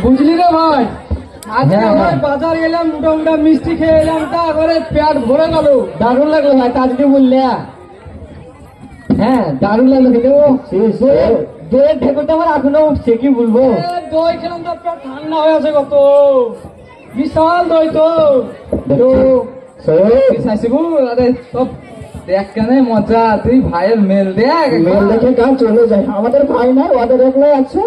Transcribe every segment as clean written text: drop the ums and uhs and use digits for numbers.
বুঝলি রে ভাই, আজকে ভাই বাজার গেলাম, মোটামুটি মিষ্টি খেয়ে এলাম, তারপরে পেট ভরে গেল। দারুণ লাগলো ভাই, তা আজকে বললে হ্যাঁ দারুণ লাগলো খেতে। ও দইয়ের ঢেকুরটা আমার এখনো উঠছে, কি বলবো। দই খেলাম তো পেট ঠান্ডা হয়ে আছে কত, বিশাল দই তো। সব দেখ কেন মজা, তুই ভাইয়ের মেল দেখ, মেল দেখে কাজ চলে যায়। আমাদের ভাই নাই, ওদের একলাই আছে।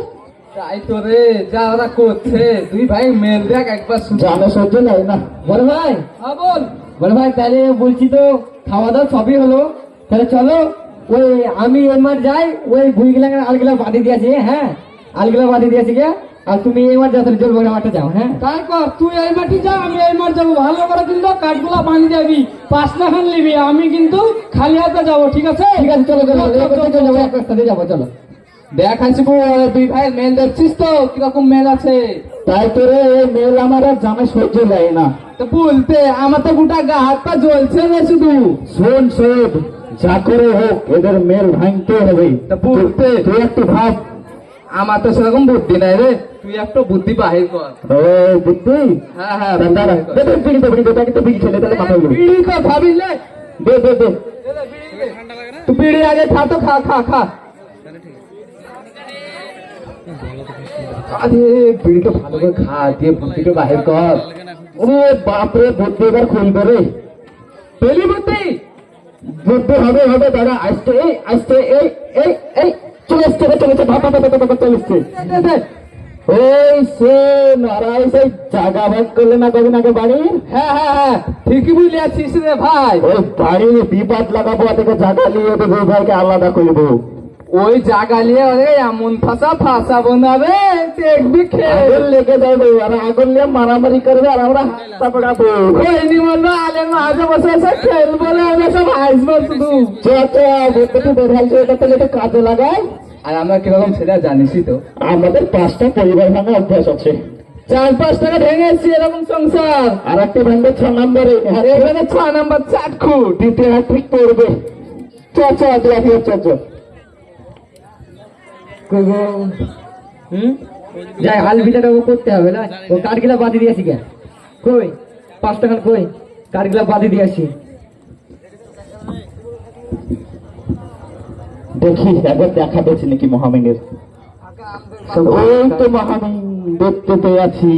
তাই তো রে, যা ওরা করছে, তুই ভাই মেল দেখ একবার। জানো সহ্য নাই না বল ভাই। হ্যাঁ বল। বল ভাই, তাহলে বলছি তো খাওয়া দাওয়া সবই হলো, তাহলে চলো ওই আমি এবার যাই, ওই ভুইগুলা আলগুলা বাঁধি দিয়েছি। হ্যাঁ আলগুলা বাঁধি দিয়েছি গে, আর তুমি এবার যাও, তাহলে জলবগড়া মাঠে যাও। হ্যাঁ তাই কর, তুই এই মাটি যা, আমি এই মাঠ যাবো। ভালো করে কিন্তু কাঠগুলা বাঁধি যাবি, 5টা খান নিবি, আমি কিন্তু খালি হাতে যাবো, ঠিক আছে? ঠিক আছে, চলো চলো যাবো, এক রাস্তাতে যাবো, চলো। দেখ হাসিবু, দুই ভাই মেল দেখছিস তো কিরকম মেল আছে। তাই তো রে, মেল আমার আর জামে সহ্য যায় না। তো বলতে আমার তো গোটা গা হাত পা জ্বলছে না শুধু। শোন শোন, যা করে হোক এদের মেল ভাঙতে হবে। তা বলতে তুই একটু ভাব। আমার তো সেরকম বুদ্ধি নাই রে, তুই একটু বুদ্ধি বাহির কর। ও বুদ্ধি? হ্যাঁ হ্যাঁ, বিড়ি তো বিড়ি খেলে তাহলে মাথা উঠবে। বিড়ি কর ভাবিলে, দে দে দে, তুই বিড়ি আগে খা তো, খা খা খা। আরে বিড়িটা ভালো করে খা, দিয়ে বুদ্ধিটা বাহির কর। ওরে বাপরে, বুদ্ধি এবার খুলবে রে। পেলি বুদ্ধি? বুদ্ধি হবে হবে, দাদা আসতে এই আসতে এই এই এই চলে আসছে চলেছে, ভাপা চলে আসছে। ওই সে নারাই, সেই জায়গা ভাগ করলে না কদিন আগে বাড়ির। হ্যাঁ হ্যাঁ হ্যাঁ, ঠিকই বুঝলি আছিস রে ভাই। ওই বাড়ির বিবাদ লাগাবো, থেকে জায়গা নিয়ে দুই ভাইকে আলাদা করবো। ওই জায়গা নিয়ে এমন ফাঁসা বানাবে, দেখবি আগুন লেগে যাবে, আর আগুন নিয়ে মারামারি করবে, আর আমরা হাতটা পড়াবো। আলে মাঝে বসে বসে খেলবো, আমরা সব হাসবো শুধু। বুদ্ধিটি বেড়াইছে, এটা তাহলে একটু কাজে লাগায়। আর আমরা কিরকম সেটা জানিসই তো, আমাদের 5টা পরিবার ভাঙা অভ্যাস আছে। 4-5 টাকা ভেঙে এসছি এরকম সংসার। আর একটা ভাঙবে 6 নম্বরে, এখানে 6 নম্বর চাটখু দ্বিতীয় হাত ঠিক পড়বে। যাই, হাল ভিটাটা করতে হবে না। ও কাঠগুলা বাঁধি দিয়েছি কে, কই 5 টাকা কই, কাঠগুলা বাঁধি দিয়েছি। দেখি একবার দেখা পেয়েছি নাকি মহামিনের। ওই তো মহামিন দেখতে পেয়ে আছি।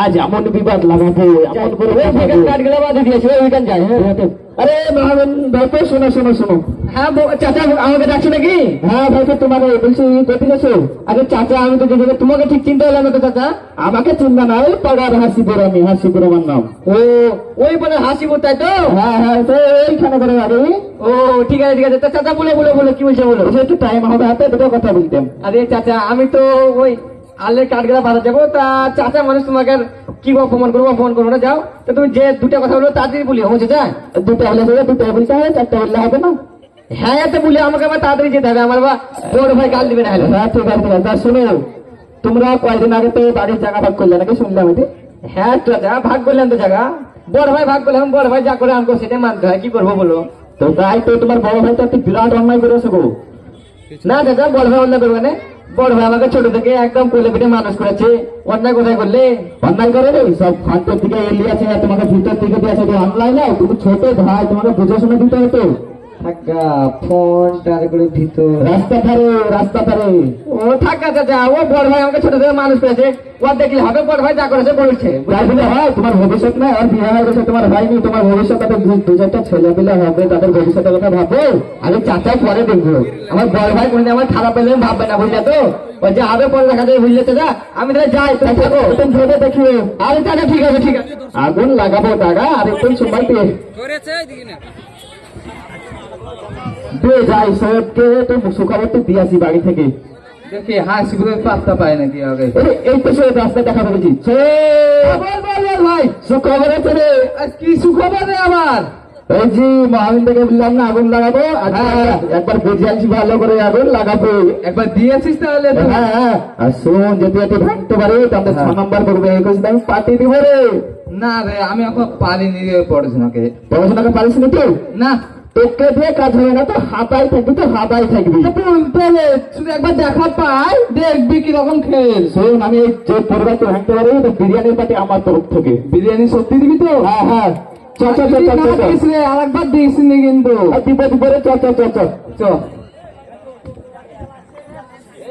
আজ এমন বিবাদ লাগাবো, এমন করে কাঠগুলা বাঁধি দিয়েছি। ওইখান যায়। আরে মহামিন ভাই, তো শোনো শোনো শোনো। হ্যাঁ চাচা, আমাকে ডাকছো নাকি? হ্যাঁ ভাই, তো তোমাকে বলছি কোথায় গেছো? আরে চাচা, আমি তো তোমাকে ঠিক চিনতে হলাম তো চাচা। আমাকে চিন্তা না, ওই পাড়ার হাসিপুর, আমি হাসিপুর আমার নাম। ও ওই পাড়ার হাসিপুর, তাই তো? হ্যাঁ হ্যাঁ, এইখানে করে বাড়ি। ও ঠিক আছে ঠিক আছে, তা চাচা বলে বলে বলে কি বলছে বলো, একটু টাইম হবে হাতে, দুটো কথা বলতাম। আরে চাচা, আমি তো ওই আলের কাঠগেলা বাধা যাবো, তা চাচা মানুষ তোমাকে আর কি অপমান করবো না, যাও। তা তুমি যে দুটা কথা বলবো তাড়াতাড়ি বলি, হচ্ছে যা। দুটা হলে দুটা বলতে হবে, 4টা বললে হবে না? হ্যাঁ এত বলি, আমাকে আবার তাড়াতাড়ি যেতে হবে, আমার বড় ভাই গাল দিবে না। হ্যাঁ ঠিক আছে ঠিক আছে। শোনো, তোমরা কয়েকদিন আগে তো বাড়ির জায়গা ভাগ করলে নাকি শুনলাম এটি? হ্যাঁ চাচা, ভাগ করলাম তো জায়গা, বড় ভাই ভাগ করলাম, বড় ভাই যা করে আনবো সেটা মানতে হয়, কি করবো বলো? তো তাই তো, তোমার বড় ভাই তো একটি বিরাট অন্যায় করেছে গো। না চাচা, বড় ভাই অন্যায় করবে না, বড় ভাই আমাকে ছোট থেকে একদম কোলে পিঠে মানুষ করেছে, অন্যায় কোথায় করলে? অন্যায় করে রে, সব ফাঁকের দিকে এলিয়ে আছে, তোমাকে ভিতর দিকে দিয়েছে, অনলাইন নাও, তুমি ছোট ভাই, তোমাকে বুঝে শুনে দিতে হতো। ফোন করে ভিতর রাস্তা ধারে। ও থাকা চাচা, ও বড় ভাই আমাকে ছোট থেকে মানুষ করেছে, ও দেখলে হবে, বড় ভাই যা করেছে বলছে। ভাই তোমার ভবিষ্যৎ নাই, আর বিয়ে হয়ে গেছে, তোমার ভাই নেই, তোমার ভবিষ্যৎ, 2-4টা ছেলে পেলে হবে, তাদের ভবিষ্যতের কথা ভাবো। আমি চাচা পরে দেখবো, আমার বড় ভাই কোনদিন আমার খারাপ পেলে ভাববে না, বুঝলে তো? ও যে হবে পরে দেখা যাবে, বুঝলে চাচা? আমি তাহলে যাই, তুমি থাকো, তুমি ভেবে দেখিও। আরে চাচা ঠিক আছে ঠিক আছে, আগুন লাগাবো টাকা, আর একটু সময় পেয়ে যাই সবকে তো সুখবর তো দিয়েছি বাড়ি থেকে। দেখি হাসিপুরের পাত্তা পায় নাকি আগে। এই তো সে রাস্তা দেখা পেয়েছি। ভাই সুখবর আছে রে। কি সুখবর রে আমার? এই জি মহামিন থেকে বললাম না আগুন লাগাবো, একবার বুঝে আনছি ভালো করে, আগুন লাগাবো। একবার দিয়েছিস তাহলে? হ্যাঁ হ্যাঁ, আর শোন, যদি এটি ভাঙতে পারে তাহলে 6 নম্বর করবে, 21 আমি পার্টি দিব রে। না রে, আমি এখন পারিনি রে পড়াশোনাকে। পড়াশোনাকে পারিস নি তুই? না। তোকে দিয়ে কাজ হবে না, তো হাতায় থাকবি, তো হাতায় থাকবি। শুধু একবার দেখা পাই, দেখবি কিরকম খেল। শোন, আমি এই যে পরিবার তো ভাঙতে পারি, তো বিরিয়ানির পার্টি আমার তরফ থেকে। বিরিয়ানি সত্যি দিবি তো? হ্যাঁ হ্যাঁ, চল চল চল চল চল। আর একবার দিস নি কিন্তু, দিব রে, চল চল চল চল চল।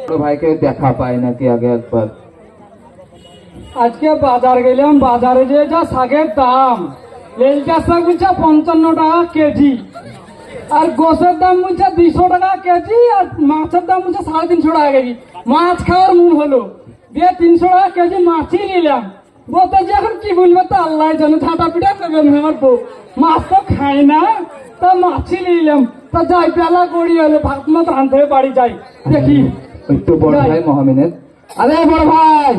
তো ভাইকে দেখা পাই নাকি আগে একবার। আজকে বাজার গেলাম, বাজারে যে যা শাকের দাম, লেলকা শাক বলছে 55 টাকা কেজি, আর গোসের দাম বলছে 200 টাকা কেজি, আর মাছের দাম বলছে 350 টাকা কেজি। মাছ খাওয়ার মন হলো, দিয়ে 300 টাকা কেজি মাছই নিলাম। বলতে যে এখন কি বলবে তো আল্লাহ জানে, ঝাঁটা পিঠা করবে আমার বউ। মাছ তো খাই না, তা মাছই নিলাম। তা যাই পেলা করি হলো, ভাত মাছ রাঁধতে হবে, বাড়ি যাই দেখি। একটু বড় ভাই মহামিনের। আরে বড় ভাই,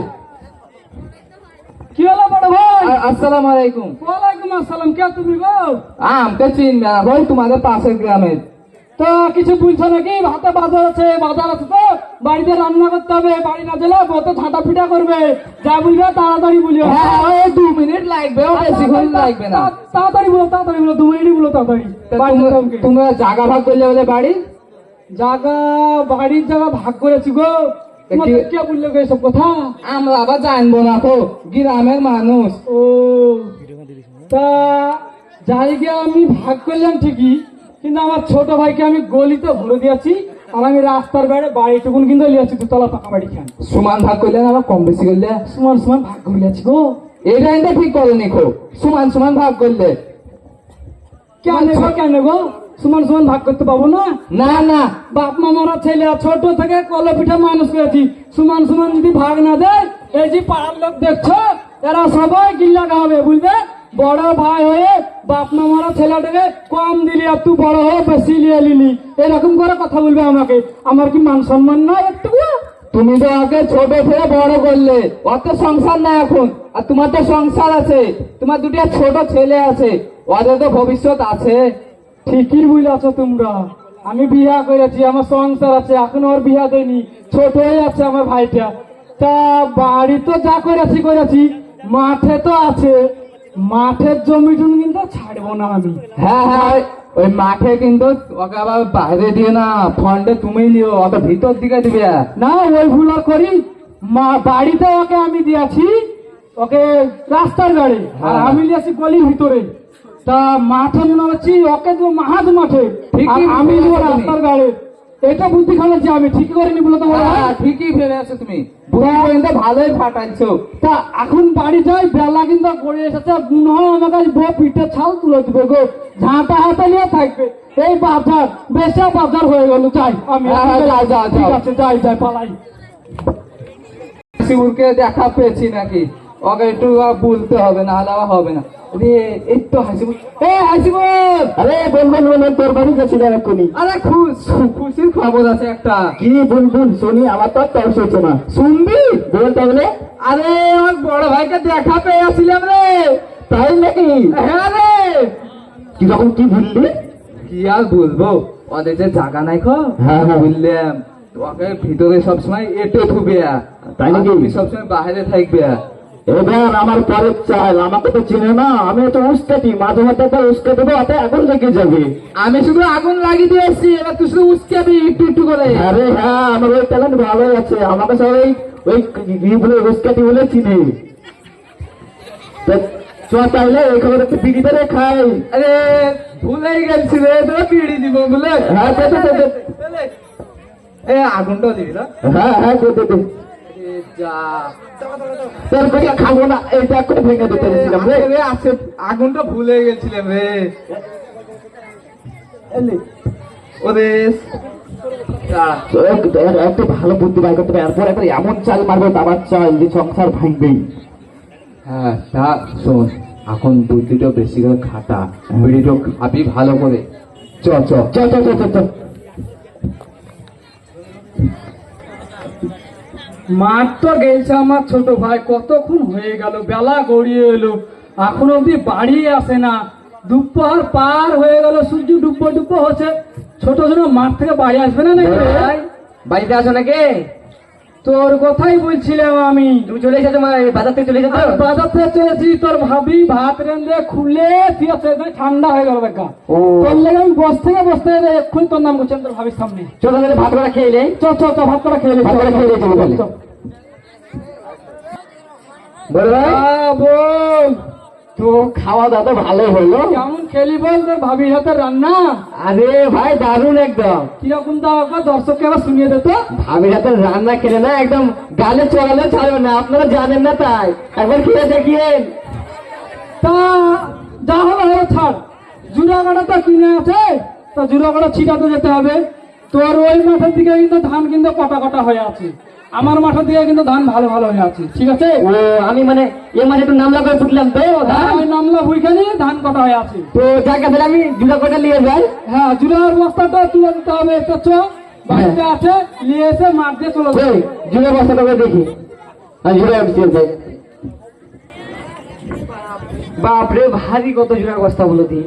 কি হলো বড় ভাই? আসসালামু আলাইকুম। ওয়ালাইকুম আসসালাম। কে তুমি গো? আমাকে চিনবে না ভাই, তোমাদের পাশের গ্রামের। তো কিছু বলছো নাকি? হাতে বাজার আছে, বাজার আছে তো বাড়িতে রান্না করতে হবে, বাড়ি না গেলে বউতে ঝাঁটা পিঠা করবে। যা বলবে তাড়াতাড়ি বলিও। হ্যাঁ, ওই 2 মিনিট লাগবে, ও বেশিক্ষণ লাগবে না। তাড়াতাড়ি বলো, তাড়াতাড়ি বলো, 2 মিনিটই বলো তাড়াতাড়ি। তোমরা জায়গা ভাগ করলে বলে বাড়ির জায়গা, বাড়ির জায়গা ভাগ করেছি গো। তোমাকে কে বললো গো এসব কথা? আমরা আবার জানবো না তো, গ্রামের মানুষ। ও, তা জায়গা আমি ভাগ করলাম ঠিকই, কিন্তু আমার ছোট ভাইকে আমি গলিতে ভরে দিয়েছি, আর আমি রাস্তার বাইরে বাড়িটুকুন কিন্তু লিয়েছি, 2 তলা পাকা বাড়ি খান। সমান ভাগ করলে না, আবার কম বেশি করলে? সমান সমান ভাগ করে লিয়েছি গো। এটা কিন্তু ঠিক করেনি খো, সমান সমান ভাগ করলে। কেন গো, কেন গো সমান সমান ভাগ করতে পাবো না? না না, বাপ মামারা ছেলে ছোট থেকে কলে পিঠা মানুষ করেছি, সমান সমান যদি ভাগ না দেয়, এই যে পাড়ার লোক দেখছো, এরা সবাই গিল্লা খাবে, বুঝবে? বড় ভাই হয়ে বাপ মামারা ছেলেটাকে কম দিলি, আর তুই বড় হয়ে বেশি লিয়ে নিলি, এরকম করে কথা বলবে আমাকে। আমার কি মান সম্মান না একটু? তুমি তো আগে ছোট থেকে বড় করলে, অত সংসার না এখন। আর তোমার তো সংসার আছে, তোমার 2টা ছোট ছেলে আছে, ওদের তো ভবিষ্যৎ আছে। ঠিকই বুঝেছো তোমরা। আমি বিয়া করেছি, আমার সংসার আছে, এখন ওর বিয়া দেয়নি, ছোট হয়ে আছে আমার ভাইটা। তা বাড়ি তো যা করেছি করেছি, মাঠে তো আছে, মাঠের জমি টুমি কিন্তু ছাড়বো না আমি। হ্যাঁ হ্যাঁ, ওই মাঠে কিন্তু ওকে আবার বাইরে দিয়ে না, ফন্ডে তুমি নিও, ওকে ভিতর দিকে দিবে। না, ওই ভুল আর করি। বাড়িতে ওকে আমি দিয়েছি, ওকে রাস্তার গাড়ি, আর আমি দিয়েছি গলির ভিতরে। তা মাঠে মনে হচ্ছি ওকে দেবো মাহাজ মাঠে, আর আমি দেবো রাস্তার গাড়ি। এটা বুদ্ধি খাওয়াচ্ছি আমি, ঠিক করিনি বলে তো? ঠিকই ফেলে আছো তুমি, বুড়ি পর্যন্ত ভালোই ফাটাইছো। তা এখন বাড়ি যাই, বেলা কিন্তু গড়ে এসেছে, মনে হয় আমার কাছে বউ পিঠে ছাল তুলে দিবে গো, ঝাঁটা হাতে নিয়ে থাকবে। এই বাজার বেশা বাজার হয়ে গেল, যাই আমি। ঠিক আছে, যাই যাই, পালাই। শিবুরকে দেখা পেয়েছি নাকি, ওকে একটু বলতে হবে, না হলে আবার হবে না। এই তো হাসিবুর, হাসিবুর। আরে বল, তোর বাড়ি গেছিলাম এক্ষুনি। আরে খুশির খবর আছে একটা। কি বল শুনি, আমার তো তর্স হচ্ছে না। শুনবি? বল তাহলে। আরে আমার বড় ভাইকে দেখা পেয়েছিলাম রে। তাই নাকি? হ্যাঁ রে। কিরকম, কি বললি? কি আর বলবো, ওদের যে জায়গা নাই খো, বললাম ওকে ভিতরে সবসময় এটে থুবে, তাই নাকি? তুমি সবসময় বাইরে থাকবে। এবার আমার পরের চাল, আমাকে তো চিনে না, আমি তো উস্কাটি, মাঝে মাঝে তো উস্কে দেবো, ওতে আগুন লেগে যাবে। আমি শুধু আগুন লাগিয়ে দিয়ে এসছি, এবার তুই শুধু উস্কাবি একটু একটু করে। আরে হ্যাঁ, আমার ওই ট্যালেন্ট ভালোই আছে, আমাকে সবাই ওই বলে উস্কাটি বলে চিনে। চ তাহলে ওই খবর একটু বিড়ি ধরে খাই। আরে ভুলেই গেছি রে, তো বিড়ি দিব বলে। হ্যাঁ আগুনটাও দিবি না? হ্যাঁ দে। তোর করে খাবো না, এইটা করে ভেঙে দিতে গেছিলাম রে। আছে, আগুনটা ভুলে গেছিলাম রে। ওরে একটু ভালো বুদ্ধি বাই করতে হবে, এরপর একবার এমন চাল মারবো, আমার চাল যে সংসার ভাঙবেই। হ্যাঁ তা শোন, এখন বুদ্ধিটা বেশি করে খাটা, বিড়িটা খাবি ভালো করে। চ মাঠ তো গেছে আমার ছোট ভাই, কতক্ষণ হয়ে গেল, বেলা গড়িয়ে এলো, এখন অব্দি বাড়ি আসে না। দুপুর পার হয়ে গেল, সূর্য ডুবো হচ্ছে, ছোট ছোট মাঠ থেকে বাড়ি আসবে না নাকি? বাড়িতে আসো নাকি? তোর কথাই বলছিলাম আমি। তুমি চলে এসেছো বাজার থেকে চলে এসেছো? আর বাজার থেকে চলেছি, তোর ভাবি ভাত রেঁধে খুলে দিয়েছে, ঠান্ডা হয়ে গেল দেখা। ও তোর লেগে আমি বসতে এক্ষুনি তোর নাম করছি তোর ভাবির সামনে। চলো তাহলে ভাত করে খেয়ে নেই। চ চ চ, ভাত করে খেয়ে ভাত করে খেয়ে চলো তাহলে। বড় ভাই বল, তো খাওয়া দাওয়া তো ভালো হলো। কেমন খেলি বল তোর ভাবির হাতে রান্না? আরে ভাই দারুণ একদম। কিরকম দাও দর্শককে আবার শুনিয়ে দে তো। ভাবির হাতে রান্না খেলে না একদম গালে চড়ালে ছাড়বে না, আপনারা জানেন না তাই একবার খেয়ে দেখিয়েন। তা যা হবে হবে ছাড়, জুড়াগাড়া তো কিনে আছে, তা জুড়াগাড়া ছিটাতে যেতে হবে। তোর ওই মাঠের দিকে কিন্তু ধান কিন্তু কটা কটা হয়ে আছে, আমার মাঠের দিকে কিন্তু ধান ভালো ভালো হয়ে আছে, ঠিক আছে? ও আমি মানে এ মানে একটু নামলা করে ফুটলাম তো ধান। ওই নামলা ভুইখানি ধান কটা হয়ে আছে। তো যাকে তাহলে আমি জুড়া কটা নিয়ে যাই। হ্যাঁ, জুড়ার বস্তাটা তুলে দিতে হবে, একটা চ বাড়িতে আছে, নিয়ে এসে মাঠ দিয়ে চলে যাবে। ওই জুড়া বস্তাটা করে দেখি, আমি জুড়া যাই। বাপরে ভারী কত জোড়ার বস্তা বলো দি,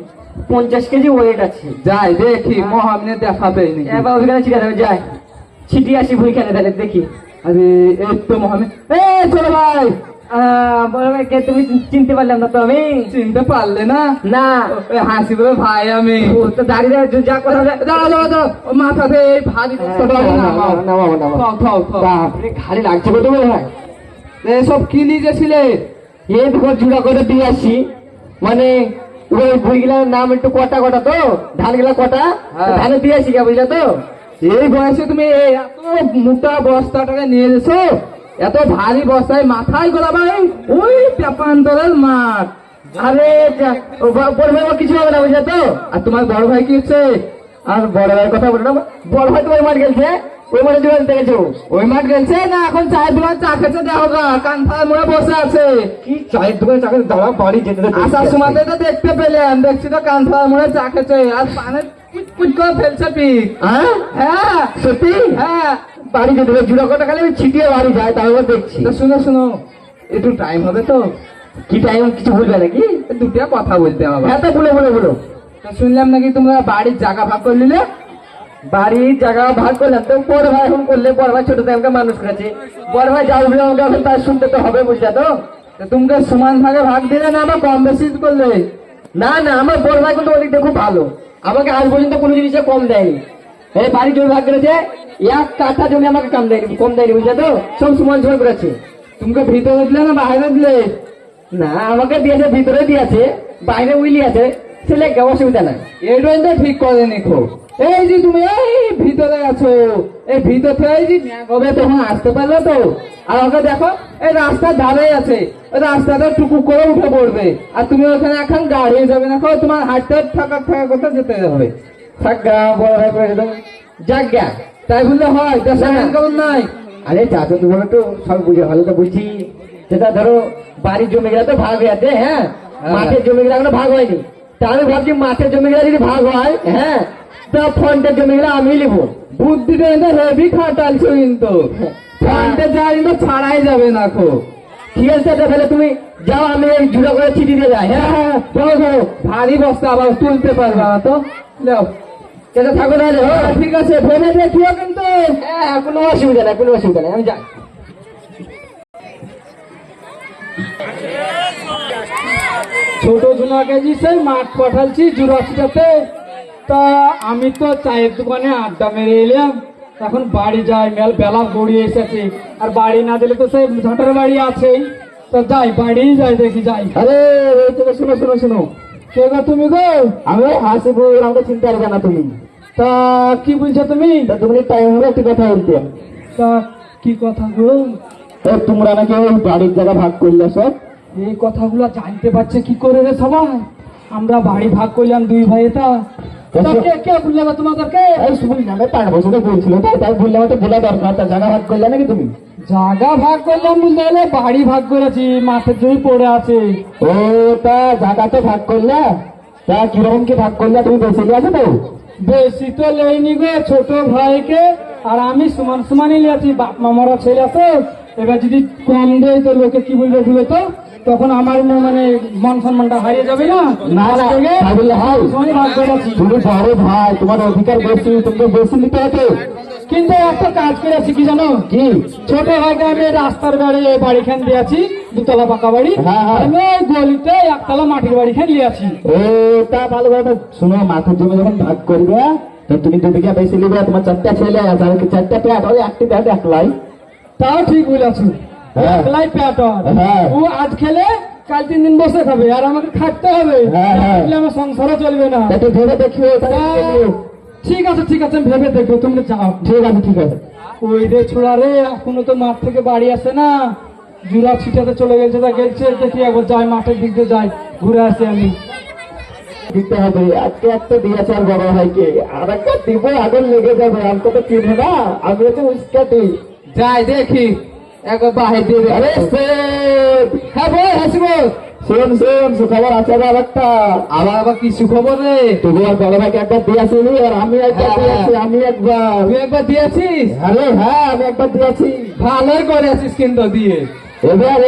50 কেজি ওয়েট আছে। যাই দেখি মহামিনে দেখাবে এবার ওইখানে ছিটা দেবে, যাই ছিটি আসি ভুইখানে তাহলে দেখি। আরে এই তো মহামিন, এ ছোট ভাই, বড় ভাই কে তুমি? চিনতে পারলাম না তো আমি। চিনতে পারলে না? না হাসি বলে ভাই আমি। ও তো দাঁড়িয়ে যা কথা দাঁড়া দাঁড়া দাঁড়া, মাথাতে এই ভারী বস্তাটা নামাও। থাও, থাও, থাও। বাপরে ঘাড়ে লাগছে কত বলে ভাই। এসব কি নিয়ে গেছিলে? এই দেখো জুড়া করে দিয়ে আসি, মানে ওই ভুইগুলার নাম একটু কটা কটা তো, ধান গুলা কটা ধানে দিয়ে আসি, বুঝলে তো? এই বয়সে তুমি এই এত মোটা বস্তাটাকে নিয়ে এসো, এত ভারী বস্তায় মাথায় গোলা ভাই, ওই পেপান্তরের মাঠ। আরে বড় ভাই আমার কিছু হবে না, বুঝলে তো? আর তোমার বড় ভাই কি হচ্ছে? আর বড় ভাইয়ের কথা বলো না, বড় ভাই তোমার মাঠ গেছে, ওই মাঠে জুড়া দিতে গেছো। ওই মাঠ গেছে না, এখন চায়ের দোকান চা খেতে দেওয়া গা, কান্থায় মোড়ে বসে আছে। কি চায়ের দোকানে চাকরি দাঁড়া বাড়ি যেতে আসার সময় তো দেখতে পেলেন, দেখছি তো কান্থায় মোড়ে চা খেতে, আর পানে কুচ করে ফেলছে পিক। হ্যাঁ হ্যাঁ সত্যি? হ্যাঁ। বাড়ি যেতে হবে, জুড়া কটা খালি ছিটিয়ে বাড়ি যায়, তারপর দেখছি। তো শুনো শুনো, একটু টাইম হবে তো, কি টাইম কিছু বলবে নাকি? দুটো কথা বলতে হবে। হ্যাঁ তো বলো বলো বলো। তো শুনলাম নাকি তোমরা বাড়ির জায়গা ভাগ করে নিলে? বাড়ির জায়গা ভাগ করলাম তো, বড় ভাই এখন করলে, বড় ভাই ছোট থেকে আমাকে মানুষ করেছে, বড় ভাই যা উঠলে আমাকে এখন তার শুনতে তো হবে, বুঝলে তো? তো তোমাকে সমান ভাগে ভাগ দিলে না, আবার কম বেশি করলে? না না, আমার বড় ভাই কিন্তু অনেক খুব ভালো, আমাকে আজ পর্যন্ত কোনো জিনিসে কম দেয়নি। এই বাড়ি জমি ভাগ করেছে, 1 কাঠা জমি আমাকে কম দেয়নি, বুঝলে তো? সব সমান সমান করেছে। তোমাকে ভিতরে দিলে না বাইরে দিলে? না আমাকে দিয়েছে, ভিতরে দিয়েছে, বাইরে উইলি আছে, ছেলে অসুবিধা নাই। এইটাই তো ঠিক করে নিখো। এই যে তুমি এই ভিতরে আছো, এই ভিতর থেকে এই যে ম্যাগ হবে তখন আসতে পারলে তো। আর ওকে দেখো, এই রাস্তার ধারে আছে, ওই রাস্তাটা টুকু করে উঠে পড়বে, আর তুমি ওখানে এখন দাঁড়িয়ে যাবে না, তোমার হাঁটতে থাকা করতে যেতে হবে। থাক গা, বড় ভাই করে দেবো, যাক গা। তাই বললে হয়? দেশের না। কেমন নাই? আরে চাচা তুমি তো সব বুঝে ভালো তো বুঝছি, যেটা ধরো বাড়ির জমিগুলা তো ভাগ হয়ে আছে, হ্যাঁ, মাঠের জমিগুলা এখনো ভাগ হয়নি। তা আমি ভাবছি মাঠের জমিগুলা যদি ভাগ হয়, হ্যাঁ, তা ফ্রন্টের জমিগুলা আমি নিবো। বুদ্ধিটা কিন্তু হেভি খাটালছো, কিন্তু ফ্রন্টে যা কিন্তু ছাড়াই যাবে না খো। ঠিক আছে চাচা, তাহলে তুমি যাও, আমি এই জুড়া করে চিঠি দিয়ে যাই। হ্যাঁ হ্যাঁ, যাও যাও, ভারী বস্তা আবার তুলতে পারবে না তো। যাও চাচা, থাকো তাহলে। ঠিক আছে, ভেবে দেখিও কিন্তু। হ্যাঁ, কোনো অসুবিধা নাই, কোনো অসুবিধা নাই, আমি যাই। ছোট জুনাকে যে সেই মাঠ পাঠালছি জুরাসিটাতে, তা আমি তো চায়ের দোকানে আড্ডা মেরে এলাম, এখন বাড়ি যাই, বেলা গড়িয়ে এসেছে, আর বাড়ি না দিলে তো সেই ঝাঁটার বাড়ি আছেই, তা যাই, বাড়ি যাই, দেখি যাই। আরে শোনো শোনো শোনো, কে গো তুমি গো? আমি হাসিপুর, আমাকে চিনতে পারবে না তুমি। তা কি বলছো তুমি? তা তুমি টাইম হলে একটি কথা বলতে। তা কি কথা গো? তোমরা নাকি ওই বাড়ির জায়গা ভাগ করলে সব? এই কথাগুলো জানতে পারছে কি করে রে সবাই? আমরা বাড়ি ভাগ করলাম দুই ভাই, তা কে বললে না তোমাদেরকে? শুনলাম 5 বছরে বলছিল, তাই বললাম তো বলা দরকার, তা জায়গা ভাগ করলে নাকি তুমি? জায়গা ভাগ করলাম বলতে গেলে বাড়ি ভাগ করেছি, মাঠের জমি পড়ে আছে। ও তা জায়গা তো ভাগ করলে, তা কিরকম কি ভাগ করলে? তুমি বেশি গেছো তো? বেশি তো লেইনি গো, ছোট ভাইকে আর আমি সমান সমানই লিয়েছি, বাপ মামারা ছেলে আছে, এবার যদি কম দেয় তো লোকে কি বলবে ভুলে, তো তখন আমার মানে মান সম্মানটা হারিয়ে যাবে না। না না, তাই বললে হয়? সমানই ভাগ করেছি। তুমি বড় ভাই, তোমার অধিকার বেশি, তুমি বেশি নিতে হবে। কিন্তু একটা কাজ করেছি কি জানো, কি? ছোট ভাইকে আমি রাস্তার বাড়িখান দিয়েছি, দুতলা পাকা বাড়ি। হ্যাঁ, হ্যাঁ। আমি ওই গলিতে একতলা মাটির বাড়িখান দিয়েছি। ও তা ভালো কথা। শোনো, মাঠের জমি যখন ভাগ করবে তো তুমি 2 বিঘা বেশি নিবে, তোমার 4টা ছেলে আছে, আর 4টা পেট, ওই একটি পেট একলাই। তাও ঠিক বলেছো, হ্যাঁ। একলাই পেটর। হ্যাঁ। ও আজ খেলে কাল 3 দিন বসে খাবে, আর আমাকে খাটতে হবে। হ্যাঁ, হ্যাঁ। তাহলে আমার সংসারও চলবে না। একটু ভেবে দেখিও, তাহলে কি করবে? ঠিক আছে ঠিক আছে, আমি ভেবে দেখবো, তুমি যাও। ঠিক আছে, ঠিক আছে। ওই রে ছোড়া রে, এখনো তো মাঠ থেকে বাড়ি আসে না, জুরা ছিটাতে চলে গেছে। তা গেছে, দেখি একবার যাই, মাঠের দিক দিয়ে যাই, ঘুরে আসি আমি। দিতে হবে, আজকে একটা দিয়েছে আর বড় ভাইকে, আর একটা দিব, আগুন লেগে যাবে। আমাকে তো চিনে না, আমি হচ্ছে উস্কাটি। যাই দেখি, একবার বাহির দিয়ে দে। আরে হ্যাঁ বল, হাসিব। শোন শোন, সুখবর আছে আর একটা। আবার কি সুখবর রে? তুমি আর বড় ভাইকে একবার দিয়েছিলি, আর আমি একবার হ্যাঁ। দিয়েছি। আমি একবার। তুই একবার দিয়েছিস? আরে হ্যাঁ, আমি একবার দিয়েছি। ভালোই করে আছিস কিন্তু দিয়ে। এবার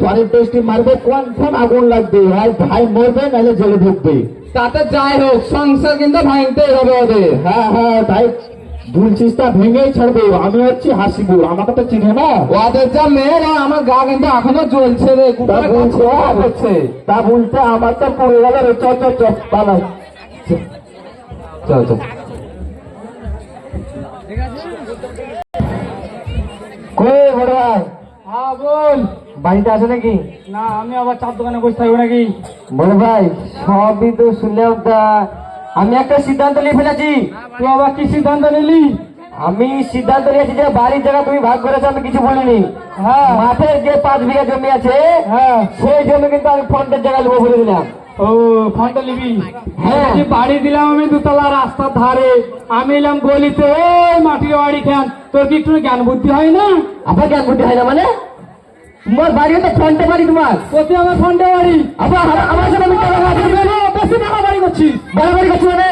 পরের টেস্টি মারবে, কনফার্ম আগুন লাগবে। ভাই ভাই মরবে, নাহলে জেলে ঢুকবে। তাতে যাই হোক, সংসার কিন্তু ভাঙতেই হবে ওদের। হ্যাঁ হ্যাঁ, তাই ভুলছিস, তা ভেঙেই ছাড়বো। আমি হচ্ছি হাসিবুল, আমাকে তো চিনে না। ওদের যা মেয়েরা, আমার গা কিন্তু এখনো জ্বলছে রে। তা বলছে, তা বলতে আমার তো পড়ে গেল রে। চ চ চ, পালাই। চল চল। কই বড় ভাই, হ্যাঁ বল। বাড়িতে আছে নাকি? না, আমি আবার চার দোকানে বসে থাকবো নাকি? বড় ভাই, সবই তো শুনলেও, তা আমি একটা সিদ্ধান্ত নিয়ে ফেলেছি। তুই আবার কি সিদ্ধান্ত নিলি? আমি সিদ্ধান্ত নিয়েছি যে বাড়ির জায়গা তুমি ভাগ করেছো, আমি কিছু বলিনি। হ্যাঁ মাঠের যে 5 বিঘা জমি আছে, হ্যাঁ। সেই জমি কিন্তু আমি ফ্রন্টের জায়গা নেবো বলে দিলাম। ও, ফোনটা নিবি? হ্যাঁ। যে বাড়ি দিলাম আমি দুতলা রাস্তার ধারে, আমি এলাম গলিতে, ওই মাটির বাড়ি খান। তোর কি একটু জ্ঞান বুদ্ধি হয় না? আপনার জ্ঞান বুদ্ধি হয় না মানে? তোমার বাড়ি তো ফ্রন্টে বাড়ি তোমার। কোথায় আমার ফোনটা বাড়ি? আমার সাথে মিথ্যা কথা বলছো। বেশি টাকা বাড়ি করছিস। বাড়াবাড়ি করছো মানে?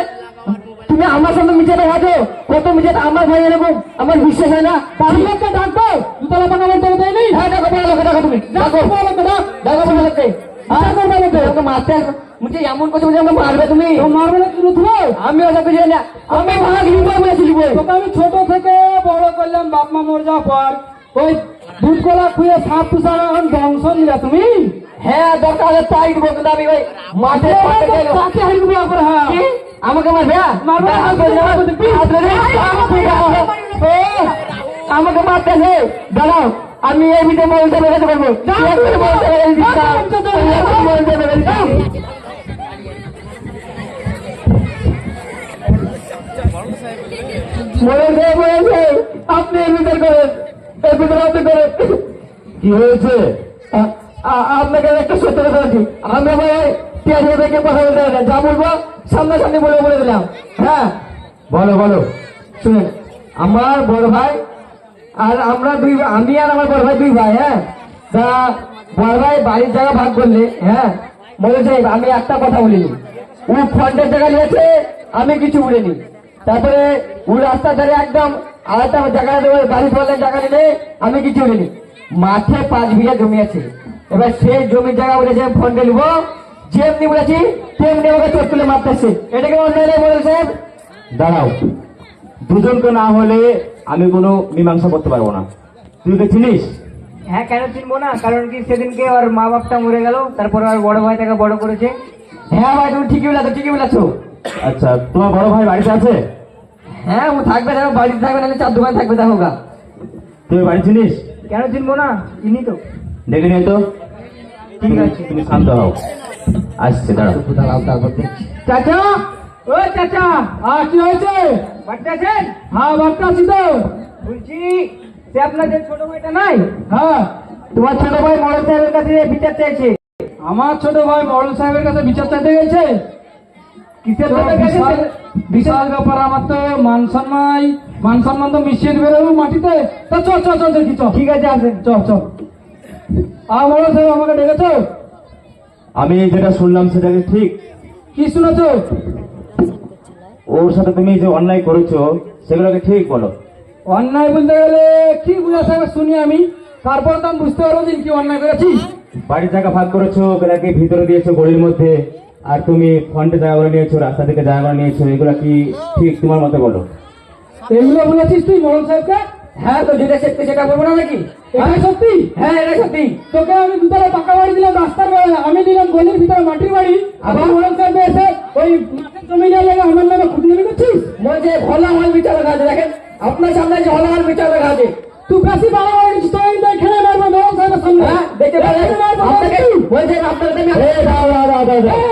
তুমি আমার সামনে মিথ্যা কথা বলছো। কত মিথ্যা, আমার ভাই এরকম, আমার বিশ্বাস হয় না। তার লোককে ডাকবো, দুতলা পাকা বলতে হবে, তাই নেই? হ্যাঁ, ডাকো বড় লোককে, ডাকো তুমি, ডাকো বড় লোককে ডাক। ডাকো বড় লোককে। আমাকে মারতে আসবে, মুঝে এমন কথা বলছে, আমাকে মারবে তুমি। তো মারবে না, তুই উঠবো? আমি ওটা বুঝি না, আমি ভাগ নিবো বলেছি। তোকে আমি ছোট থেকে বড় করলাম, বাপ মা মরে যাওয়ার পর। ওই দুধ কলা খুঁয়ে সাপ তুষার এখন বংশ নিলা তুমি? হ্যাঁ, দরকার হলে তাই দিব, কিন্তু আমি ওই মাঠে তাকে হারিয়ে দেবো একবার, হ্যাঁ। কি? আমাকে মারবে? মারবে না, আমাকে মারতেছে, দাঁড়াও, আমি এই ভিতরে মলতে বেরোতে পারবো। মরেছে, আপনি এর ভিতর করেন, এর ভিতরে আপনি করেন। কি হয়েছে? আপনাকে একটা সত্য কথা বলছি, আমরা ভাই পেঁয়াজ থেকে কথা বলতে হবে না, যা বলবো সামনাসামনি বলে দিলাম। হ্যাঁ, বলো বলো। শুনেন, আমার বড় ভাই আর আমরা আমি আর আমার বড় ভাই 2 ভাই। হ্যাঁ, তা বড় ভাই বাড়ির জায়গা ভাগ করলে, হ্যাঁ বলেছে, আমি একটা কথা বলিনি। ও ফ্রন্টের জায়গা নিয়েছে, আমি কিছু বলিনি। তারপরে ও রাস্তার ধারে একদম আরেকটা জায়গা দেবো, বাড়ি ফলের জায়গা নিলে আমি কিছু বলিনি। মাঠে 5 বিঘা জমি আছে, এবার সেই জমির জায়গা বলেছে ফ্রন্টে নিবো, যেমনি বলেছি তেমনি ওকে চোখ তুলে মারতেছে। এটাকে অন্যায় বলেছে। দাঁড়াও, দুজনকে না হলে আমি কোনো মীমাংসা করতে পারবো না। তুই ওকে চিনিস? হ্যাঁ, কেন চিনবো না? কারণ কি, সেদিনকে ওর মা বাপটা মরে গেল, তারপরে ওর বড় ভাই তাকে বড় করেছে। হ্যাঁ ভাই, তুমি ঠিকই বলেছো, ঠিকই বলেছো। আচ্ছা, তোমার বড় ভাই বাড়িতে আছে? হ্যাঁ, ও থাকবে, দেখো বাড়িতে থাকবে, নাহলে 4 দোকান থাকবে, দেখো গা। তুমি বাড়ি চিনিস? কেন চিনবো না, চিনি তো। ডেকে নিয়ে তো। ঠিক আছে, তুমি শান্ত হও, আসছে, দাঁড়াও। দাঁড়াও, তারপর দেখছি। চাচা, ও চাচা, কি হয়েছে? বাড়িতে আছেন? হ্যাঁ, বাচ্চা আছি তো। বলছি, সে আপনার যে ছোট ভাইটা নাই, হ্যাঁ, তোমার ছোট ভাই মরণ সাহেবের কাছে বিচার চাইছে। আমার ছোট ভাই মরল সাহেবের কাছে বিচার চাইতে গেছে। কিসের তো জন্য গেছে? বিশাল ব্যাপার, আমার তো মান সম্মান তো মিশিয়ে দিবে মাটিতে। তা চ চ চ দেখি, চ। ঠিক আছে, আসেন। চ চ। মরল সাহেব আমাকে ডেকেছ? আমি যেটা শুনলাম সেটা কি ঠিক? কি শুনেছো? ওর সাথে তুমি যে অন্যায় করেছো সেগুলোকে ঠিক বলো। অন্যায় বলতে গেলে কি বুঝাতে হবে শুনি আমি, তারপর তো আমি বুঝতে পারবো যে কি অন্যায় করেছি। বাড়ির জায়গা ভাগ করেছো, ওকে ভিতরে দিয়েছো গলির মধ্যে, আর তুমি ফ্রন্টে জায়গা করে নিয়েছো, রাস্তা থেকে জায়গা করে নিয়েছো, এগুলা কি ঠিক তোমার মতে বলো? এগুলো বলেছিস তুই মোড়ল সাহেবকে? হ্যাঁ, তো যেটা সত্যি সেটা বলবো না নাকি? এটা সত্যি? হ্যাঁ, এটা সত্যি। তোকে আমি দুতলা পাকা বাড়ি দিলাম রাস্তার বেলা, আমি নিলাম গলির ভিতরে মাটির বাড়ি, আবার মোড়ল সাহেব এসে ওই মাঠের জমি নিয়ে লেগে আমার নামে খুঁজে করছিস? বলছে হলা হল বিচার লেখা আছে, দেখেন আপনার সামনে যে হলা হল বিচার লেখা আছে। তুই বেশি বাড়াবাড়ি করছিস, তোর কিন্তু এখানে মারবো মোড়ল সাহেবের সামনে। হ্যাঁ, দেখতে পারেন এখানে মারবো, আপনাকে তুই। বলছে আপনাকে আমি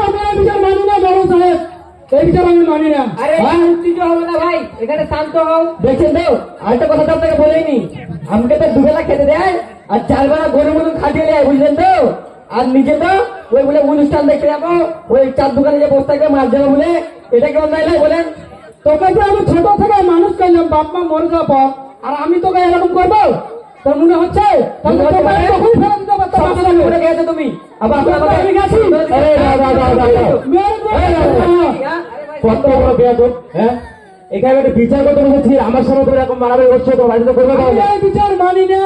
আমি এই বিচার মানি না মোড়ল সাহেব, এই বিচার আমি মানি না। আরে উত্তেজিত হবে না ভাই, এখানে শান্ত হও। দেখছেন তো, আরেকটা কথা তো আপনাকে বলেইনি, আমাকে তো দুবেলা খেতে দেয় আর 4 বেলা গরুর মতন খাটিয়ে দেয়, বুঝলেন তো? আর নিজে তো ওই বলে অনুষ্ঠান দেখতে যাবো, ওই 4 দোকানে যে বসে থাকবে মাছ যাবো বলে, এটা কেমন নাই বলেন? তোকে যে আমি ছোট থেকে মানুষ করলাম, বাপ মা মরে যাওয়ার পর, আর আমি তোকে এরকম করবো? তোর মনে হচ্ছে? তাহলে তোকে আমি তখনই ফেরত দিতে পারতাম। সবসময় করে গেছে তুমি, আবার আমি গেছি। মেরে দে। কত বড় বেয়াদব, হ্যাঁ? এখানে একটা বিচার করতে বসেছি, আমার সামনে তো এরকম মারামারি করছো, তো বাড়িতে করবে আমি তাহলে? এই বিচার মানি না।